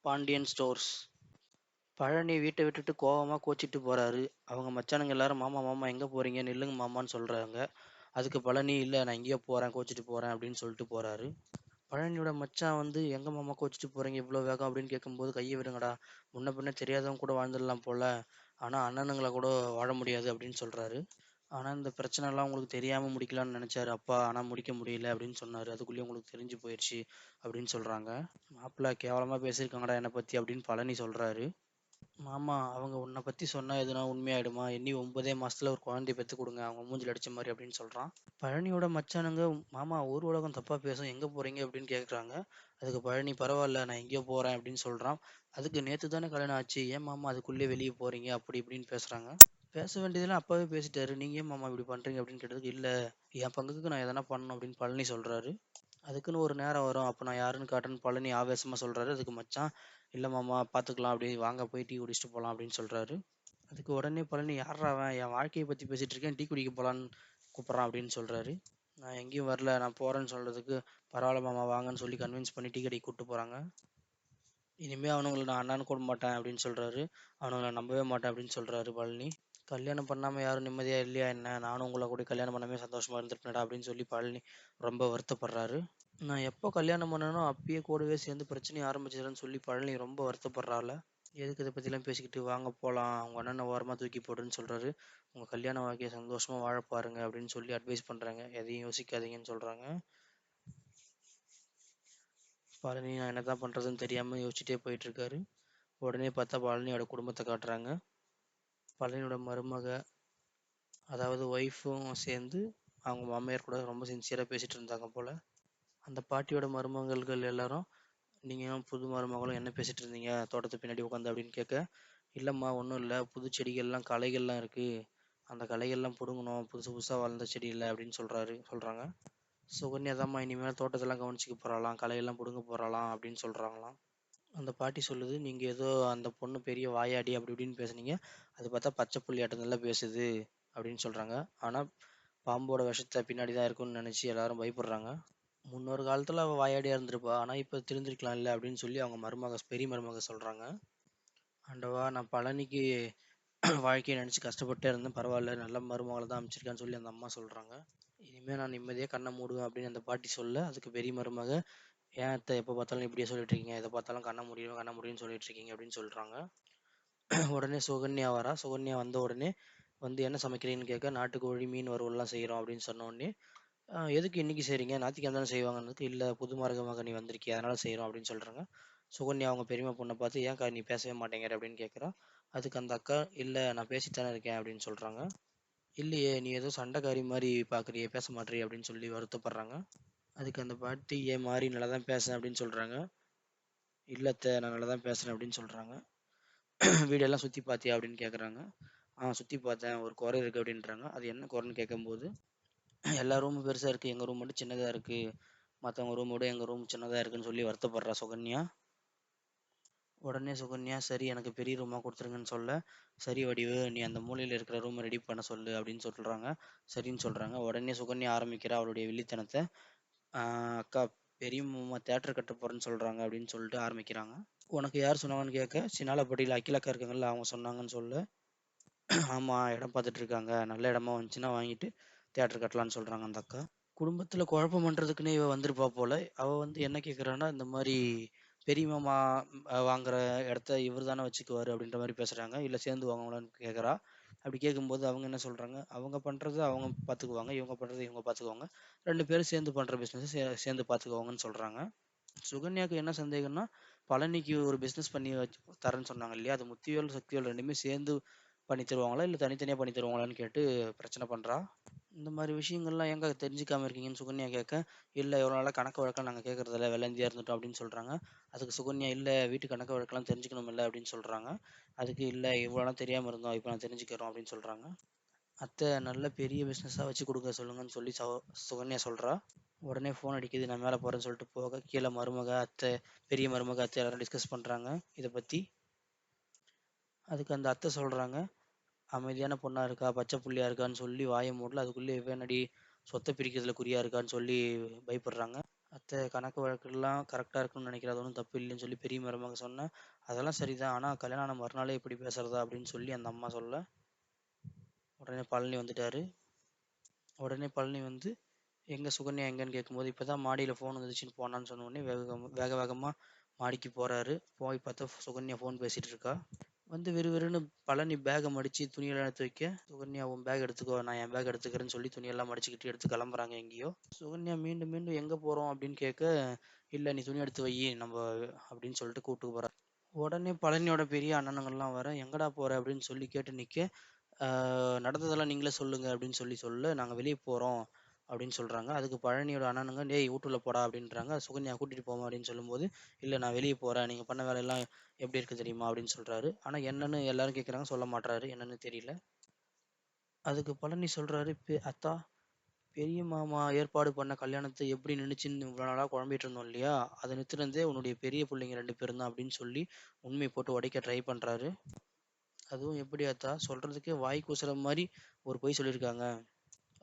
Pandian stores. Palani வீட்டை விட்டுட்டு கோவமா கோச்சிட்டு போறாரு. அவங்க மச்சானுங்க எல்லாரும் மாமா மாமா எங்க போறீங்க நில்லுங்க மாமான்னு சொல்றாங்க. அதுக்கு பழனி இல்ல நான் எங்கேயோ போறேன் கோச்சிட்டு போறேன் அப்படின்னு சொல்லிட்டு போறாரு. பழனியோட மச்சான் வந்து எங்க மாமா கோச்சிட்டு போறீங்க இவ்வளோ வேகம் அப்படின்னு கேட்கும்போது கையை விடுங்கடா, முன்ன பின்ன தெரியாதவங்க கூட வாழ்ந்துடலாம் போல, ஆனா அண்ணனுங்களை கூட வாழ முடியாது அப்படின்னு சொல்றாரு. ஆனா இந்த பிரச்சனை எல்லாம் உங்களுக்கு தெரியாம முடிக்கலாம்னு நினைச்சாரு அப்பா, ஆனா முடிக்க முடியல அப்படின்னு சொன்னாரு. அதுக்குள்ளேயே உங்களுக்கு தெரிஞ்சு போயிடுச்சு அப்படின்னு சொல்றாங்க. மாப்பிள்ள கேவலமா பேசியிருக்காங்கடா என்னை பத்தி அப்படின்னு பழனி சொல்றாரு. மாமா அவங்க உன்னை பத்தி சொன்னா எதுனா உண்மையாயிடுமா, எண்ணி 9 மாசத்துல ஒரு குழந்தைய பெத்து கொடுங்க அவங்க மூஞ்சில அடிச்ச மாதிரி அப்படின்னு சொல்றான். பழனியோட மச்சானுங்க மாமா ஊர் உலகம் தப்பா பேசும் எங்க போறீங்க அப்படின்னு கேக்குறாங்க. அதுக்கு பழனி பரவாயில்ல நான் எங்கேயோ போறேன் அப்படின்னு சொல்றான். அதுக்கு நேத்து தானே கல்யாணம் ஆச்சு, ஏன் மாமா அதுக்குள்ளே வெளியே போறீங்க அப்படி இப்படின்னு பேசுறாங்க. பேச வேண்டியதெல்லாம் அப்பவே பேசிட்டாரு, நீங்க ஏன் மாமா இப்படி பண்றீங்க அப்படின்னு கேட்டதுக்கு இல்ல என் பங்குக்கு நான் எதனா பண்ணணும் அப்படின்னு பழனி சொல்றாரு. அதுக்குன்னு ஒரு நேரம் வரும் அப்ப நான் யாருன்னு காட்டுன்னு பழனி ஆவேசமா சொல்றாரு. அதுக்கு மச்சான் இல்ல மாமா பாத்துக்கலாம் அப்படி வாங்க போய் டீ குடிச்சிட்டு போலாம் அப்படின்னு சொல்றாரு. அதுக்கு உடனே பழனி யார்றா அவன் என் வாழ்க்கையை பத்தி பேசிட்டு இருக்கேன் டீ குடிக்க போலான்னு கூப்பிடுறான் அப்படின்னு சொல்றாரு. நான் எங்கேயும் வரல நான் போறேன்னு சொல்றதுக்கு பரவாயில்ல மாமா வாங்கன்னு சொல்லி கன்வின்ஸ் பண்ணி டீ கடைக்கு கூப்பிட்டு போறாங்க. இனிமே அவனுங்களை நான் அண்ணான்னு கூட மாட்டேன் அப்படின்னு சொல்றாரு. அவனுங்களை நம்பவே மாட்டேன் அப்படின்னு சொல்றாரு பழனி. கல்யாணம் பண்ணாம யாரும் நிம்மதியா இல்லையா என்ன, நானும் உங்களை கூட கல்யாணம் பண்ணாமே சந்தோஷமா இருந்திருப்பேன்டா அப்படின்னு சொல்லி பழனி ரொம்ப வருத்தப்படுறாரு. நான் எப்போ கல்யாணம் பண்ணனோ அப்பயே கூடவே சேர்ந்து பிரச்சனையை ஆரம்பிச்சிடுறேன்னு சொல்லி பழனி ரொம்ப வருத்தப்படுறாள். எதுக்கு இதை பற்றிலாம் பேசிக்கிட்டு வாங்க போகலாம் அவங்க அண்ணனை ஓரமாக தூக்கி போடுன்னு சொல்கிறாரு. உங்கள் கல்யாண வாழ்க்கையை சந்தோஷமாக வாழ பாருங்க அப்படின்னு சொல்லி அட்வைஸ் பண்ணுறாங்க. எதையும் யோசிக்காதீங்கன்னு சொல்கிறாங்க. பழனி நான் என்ன தான் பண்ணுறதுன்னு தெரியாமல் யோசிச்சுட்டே போயிட்டுருக்காரு. உடனே பார்த்தா பழனியோட குடும்பத்தை காட்டுறாங்க. பழனியோட மருமக அதாவது ஒய்ஃபும் சேர்ந்து அவங்க மாமியார் கூட ரொம்ப சின்சியராக பேசிகிட்டு இருந்தாங்க போல். அந்த பாட்டியோட மருமகள்கள் எல்லாரும் நீங்களும் புது மருமகளும் என்ன பேசிட்டு இருந்தீங்க தோட்டத்து பின்னாடி உட்காந்து அப்படின்னு கேட்க, இல்லைம்மா ஒன்றும் இல்லை புது செடிகள்லாம் களைகள்லாம் இருக்குது, அந்த களைகள்லாம் பிடுங்கணும் புதுசு புதுசாக வளர்ந்த செடி இல்லை அப்படின்னு சொல்கிறாங்க. சுகன்யா தாம்மா இனிமேல் தோட்டத்தெல்லாம் கவனிச்சிக்க போகிறாளாம் களையெல்லாம் பிடுங்க போகிறாளாம் அப்படின்னு சொல்கிறாங்களாம். அந்த பாட்டி சொல்லுது நீங்கள் ஏதோ அந்த பொண்ணு பெரிய வாயாடி அப்படி இப்படின்னு பேசுனீங்க, அது பார்த்தா பச்சை புள்ளி ஆட்டத்துல பேசுது அப்படின்னு சொல்கிறாங்க. ஆனால் பாம்போட விஷத்தை பின்னாடி தான் இருக்குன்னு நினச்சி எல்லாரும் பயப்படுறாங்க. முன்னொரு காலத்துல அவ வாயாடியா இருந்திருப்பா, ஆனா இப்ப திருந்திருக்கலாம்ல அப்படின்னு சொல்லி அவங்க பெரிய மருமக சொல்றாங்க. ஆண்டவா நான் பழனிக்கு வாழ்க்கையை நினைச்சு கஷ்டப்பட்டே இருந்தேன், பரவாயில்ல நல்ல மருமகளை தான் அமைச்சிருக்கான்னு சொல்லி அந்த அம்மா சொல்றாங்க. இனிமே நான் நிம்மதியா கண்ணை மூடுவேன் அப்படின்னு அந்த பாட்டி சொல்ல, அதுக்கு பெரிய மருமக ஏன் அத்தை எப்ப பார்த்தாலும் இப்படியே சொல்லிட்டு இருக்கீங்க, எதை பார்த்தாலும் கண்ண முடியும்னு சொல்லிட்டு இருக்கீங்க அப்படின்னு சொல்றாங்க. உடனே சுகன்யா வரா. சுகன்யா வந்த உடனே வந்து என்ன சமைக்கிறீங்கன்னு கேட்க, நாட்டுக்கோழி மீன் வறுவல்லாம் செய்கிறோம் அப்படின்னு சொன்ன உடனே எதுக்கு இன்னைக்கு செய்றீங்க ஞாயிற்றுக்கிழமை தானே செய்வாங்கன்னதுக்கு, இல்லை புது மருமக நீ வந்திருக்கிய அதனால செய்கிறோம் அப்படின்னு சொல்கிறாங்க. சுகன்யா அவங்க பெரியம்மா பொண்ணை பார்த்து ஏன்க்கா நீ பேசவே மாட்டேங்கிற அப்படின்னு கேட்குறா. அதுக்கு அந்த அக்கா இல்லை நான் பேசித்தானே இருக்கேன் அப்படின்னு சொல்கிறாங்க. இல்லையே நீ ஏதோ சண்டைக்காரி மாதிரி பார்க்குறியே பேச மாட்டேறியே அப்படின்னு சொல்லி வருத்தப்படுறாங்க. அதுக்கு அந்த பாட்டி ஏன் மாறி நல்லா தான் பேசுறேன் அப்படின்னு சொல்கிறாங்க. இல்லத்த நான் நல்லா தான் பேசுகிறேன் அப்படின்னு சொல்கிறாங்க. வீடெல்லாம் சுற்றி பார்த்தியா அப்படின்னு கேட்குறாங்க. சுற்றி பார்த்தேன் ஒரு குறை இருக்குது அப்படின்றாங்க. அது என்ன குறைன்னு கேட்கும்போது, எல்லா ரூமும் பெருசாக இருக்குது எங்கள் ரூம் மட்டும் சின்னதாக இருக்குது, மற்றவங்க ரூமோட எங்கள் ரூம் சின்னதாக இருக்குன்னு சொல்லி வருத்தப்படுறா சுகன்யா. உடனே சுகன்யா சரி எனக்கு பெரிய ரூமாக கொடுத்துருங்கன்னு சொல்ல, சரி வடிவு நீ அந்த மூலையில் இருக்கிற ரூமை ரெடி பண்ண சொல்லு அப்படின்னு சொல்கிறாங்க. சரின்னு சொல்கிறாங்க. உடனே சுகன்யா ஆரம்பிக்கிறா அவளுடைய வில்லித்தனத்தை. அக்கா பெரிய மாமா தேட்டர் கட்ட போகிறேன்னு சொல்கிறாங்க அப்படின்னு சொல்லிட்டு ஆரம்பிக்கிறாங்க. உனக்கு யார் சொன்னாங்கன்னு கேட்க, சின்னாலப்பட்டியில் அகிலாக்கா இருக்காங்கல்ல அவங்க சொன்னாங்கன்னு சொல்ல, ஆமாம் இடம் பார்த்துட்டு இருக்காங்க நல்ல இடமா வந்துச்சுன்னா வாங்கிட்டு தேட்டர் கட்டலான்னு சொல்கிறாங்க அந்த அக்கா. குடும்பத்துல குழப்பம் பண்றதுக்குன்னே இவ வந்திருப்பா போல. அவ வந்து என்ன கேட்குறான்னா, இந்த மாரி பெரிய மாமா வாங்குற இடத்த இவர் தானே வச்சுக்குவாரு அப்படின்ற மாரி பேசுறாங்க. இல்ல சேர்ந்து வாங்குவாங்களான்னு கேட்குறா. அப்படி கேட்கும்போது அவங்க என்ன சொல்றாங்க, அவங்க பண்றது அவங்க பார்த்துக்குவாங்க. இவங்க பண்றது இவங்க பார்த்துக்குவாங்க. 2 பேரும் சேர்ந்து பண்ற பிசினஸ் சேர்ந்து பார்த்துக்குவாங்கன்னு சொல்றாங்க. சுகன்யாக்கு என்ன சந்தேகம்னா, பழனிக்கு ஒரு பிசினஸ் பண்ணி தரேன்னு சொன்னாங்க இல்லையா? அது முத்திவேல், சக்திவேல் 2மே சேர்ந்து பண்ணி தருவாங்களா? இல்ல தனித்தனியா பண்ணி தருவாங்களான்னு கேட்டு பிரச்சனை பண்றா. இந்த மாரி விஷயங்கள்லாம் ஏங்க தெரிஞ்சுக்காம இருக்கீங்கன்னு சுகன்யா கேட்க, இல்ல இவ்வளோ நாளா கணக்கு வழக்கெல்லாம் நாங்க கேட்கறதில்ல, வெள்ளந்தியா இருந்துட்டோம் அப்படின்னு சொல்றாங்க. அதுக்கு சுகன்யா இல்ல வீட்டு கணக்கு வழக்கெல்லாம் தெரிஞ்சுக்கணும்ல அப்படின்னு சொல்றாங்க. அதுக்கு இல்ல இவ்வளோ நாள் தெரியாம இருந்தோம், இப்ப நான் தெரிஞ்சுக்கிறோம் அப்படின்னு சொல்றாங்க. அத்தை நல்ல பெரிய பிசினஸா வச்சு கொடுங்க சொல்லுங்கன்னு சொல்லி சுகன்யா சொல்றா. உடனே ஃபோன் அடிக்குது நான் மேலே போறேன்னு சொல்லிட்டு போக, கீழே மருமக, அத்தை, பெரிய மருமக, அத்தை எல்லாரும் டிஸ்கஸ் பண்றாங்க இதை பத்தி. அதுக்கு அந்த அத்தை சொல்றாங்க, அமைதியான பொண்ணா இருக்கா, பச்சை புள்ளையா இருக்கான்னு சொல்லி வாய மூடல. அதுக்குள்ளே இவ என்னடி சொத்தை பிரிக்கிறதுல குறியா இருக்கான்னு சொல்லி பயப்படுறாங்க. அத்தை கணக்கு வழக்குலாம் கரெக்டாக இருக்குன்னு நினைக்கிறேன். அது ஒன்றும் தப்பு இல்லைன்னு சொல்லி பெரிய மருமக சொன்னேன். அதெல்லாம் சரிதான். ஆனால் கல்யாணம் ஆன மறுநாளே இப்படி பேசுறதா அப்படின்னு சொல்லி அந்த அம்மா சொல்ல, உடனே பழனி வந்துட்டாரு. உடனே பழனி வந்து எங்க சுகன்யா எங்கன்னு கேட்கும்போது, இப்பதான் மாடியில ஃபோன் வந்துச்சுன்னு போனான்னு சொன்ன உடனே வேக வேகமா மாடிக்கு போறாரு. போய் பார்த்தா சுகன்யா ஃபோன் பேசிட்டு இருக்கா. வந்து விறுவிறுன்னு பழனி பேகை மடிச்சு துணியெல்லாம் எடுத்து வைக்க, சுகன்யா உன் பேக் எடுத்துக்கோ, நான் என் பேக் எடுத்துக்கிறேன்னு சொல்லி துணியெல்லாம் மடிச்சுக்கிட்டு எடுத்து கிளம்புறாங்க எங்கேயோ. சுகன்யா மீண்டும் மீண்டும் எங்க போறோம் அப்படின்னு கேட்க, இல்ல நீ துணி எடுத்து வை நம்ம அப்படின்னு சொல்லிட்டு கூப்பிட்டு போறா. உடனே பழனியோட பெரிய அண்ணனுங்கள்லாம் வர, எங்கடா போற அப்படின்னு சொல்லி கேட்டு நிக்க, நடந்ததெல்லாம் நீங்களே சொல்லுங்க அப்படின்னு சொல்ல, நாங்க வெளியே போறோம் அப்படின்னு சொல்றாங்க. அதுக்கு பழனியோட அண்ணனுங்க, டேய் வீட்டுல போடா அப்படின்றாங்க. சுகன்யா கூட்டிட்டு போமா அப்படின்னு சொல்லும்போது, இல்ல நான் வெளியே போறேன், நீங்க பண்ண வேலையெல்லாம் எப்படி இருக்கு தெரியுமா அப்படின்னு சொல்றாரு. ஆனா என்னன்னு எல்லாரும் கேக்குறாங்க, சொல்ல மாட்றாரு, என்னன்னு தெரியல. அதுக்கு பழனி சொல்றாரு, அத்தா பெரிய மாமா ஏற்பாடு பண்ண கல்யாணத்தை எப்படி நின்னுச்சுன்னு இவ்வளவு நாளா குழம்பிட்டு இருந்தோம் இல்லையா, அதை நிறுத்தினதே உன்னுடைய பெரிய பிள்ளைங்க 2 பேரும் தான் அப்படின்னு சொல்லி உண்மையை போட்டு உடைக்க ட்ரை பண்றாரு. அதுவும் எப்படி அத்தா, சொல்றதுக்கே வாய் கூசுற மாதிரி ஒரு பொய் சொல்லியிருக்காங்க,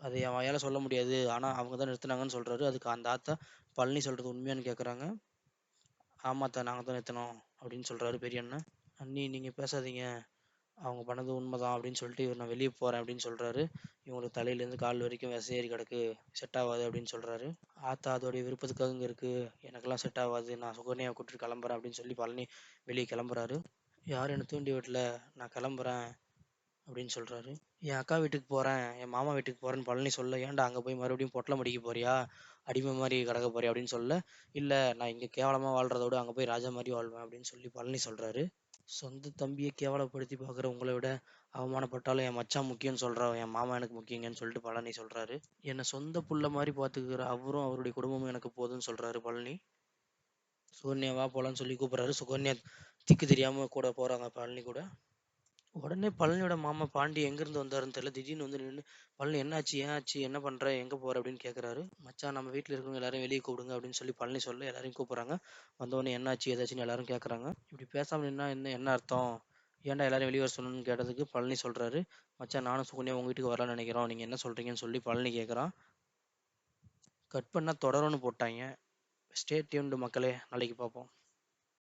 அதை என் வாயால சொல்ல முடியாது, ஆனா அவங்க தான் நிறுத்துனாங்கன்னு சொல்றாரு. அதுக்கு அந்த ஆத்தா, பழனி சொல்றது உண்மையான்னு கேக்குறாங்க. ஆமாத்தா நாங்க தான் நிறுத்தினோம் அப்படின்னு சொல்றாரு பெரிய அண்ணன். அண்ணி நீங்க பேசாதீங்க, அவங்க பண்ணது உண்மைதான் அப்படின்னு சொல்லிட்டு இவர் நான் வெளியே போறேன் அப்படின்னு சொல்றாரு. இவங்களுக்கு தலையிலேருந்து கால் வரைக்கும் விசையேறி கிடக்கு, செட் ஆகாது அப்படின்னு சொல்றாரு. ஆத்தா அதோடைய விருப்பத்துக்காக இங்க இருக்கு, எனக்கெல்லாம் செட் ஆகாது, நான் சுகன்யாவை கூட்டிட்டு கிளம்புறேன் அப்படின்னு சொல்லி பழனி வெளியே கிளம்புறாரு. யாரும் என்ன தூண்டி விடல, நான் கிளம்புறேன் அப்படின்னு சொல்றாரு. என் அக்கா வீட்டுக்கு போறேன், என் மாமா வீட்டுக்கு போறேன்னு பழனி சொல்ல, ஏன்டா அங்க போய் மறுபடியும் பொட்டலம் அடிக்க போறியா, அடிமை மாதிரி கிடக்க போறியா அப்படின்னு சொல்ல, இல்ல நான் இங்க கேவலமா வாழ்றத விட அங்க போய் ராஜா மாதிரி வாழ்வேன் அப்படின்னு சொல்லி பழனி சொல்றாரு. சொந்த தம்பியை கேவலப்படுத்தி பார்க்குற உங்களை விட அவமானப்பட்டாலும் என் மச்சான் முக்கியம்னு சொல்ற என் மாமா எனக்கு முக்கியங்கன்னு சொல்லிட்டு பழனி சொல்றாரு. என்னை சொந்த புள்ள மாதிரி பார்த்துக்கிற அவரும் அவருடைய குடும்பமும் எனக்கு போதும்னு சொல்றாரு பழனி. சுகன்யா வா போலான்னு சொல்லி கூப்பிடுறாரு. சுகன்யா திக்கு தெரியாம கூட போறாங்க பழனி கூட. உடனே பழனியோட மாமா பாண்டி எங்கிருந்து வந்தாருன்னு தெரியல, திடீர்னு வந்து நின்று, பழனி என்னாச்சு, ஏன் ஆச்சு, என்ன பண்ற, எங்க போற அப்படின்னு கேக்குறாரு. மச்சான் நம்ம வீட்டுல இருக்கவங்க எல்லாரும் வெளியே கூப்பிடுங்க அப்படின்னு சொல்லி பழனி சொல்ல எல்லாரையும் கூப்பிடுறாங்க. வந்தவொடனே என்னாச்சு ஏதாச்சுன்னு எல்லாரும் கேக்குறாங்க. இப்படி பேசாம நின்னா என்ன என்ன அர்த்தம், ஏன்டா எல்லாரும் வெளியே வர சொல்லணும்னு கேட்டதுக்கு பழனி சொல்றாரு, மச்சான் நானும் சுகன்யா உங்க வீட்டுக்கு வரலாம்னு நினைக்கிறோம், நீங்க என்ன சொல்றீங்கன்னு சொல்லி பழனி கேக்குறான். கட் பண்ணா தொடரும்னு போட்டாங்க. ஸ்டே டியூன்டு மக்களே, நாளைக்கு பார்ப்போம்.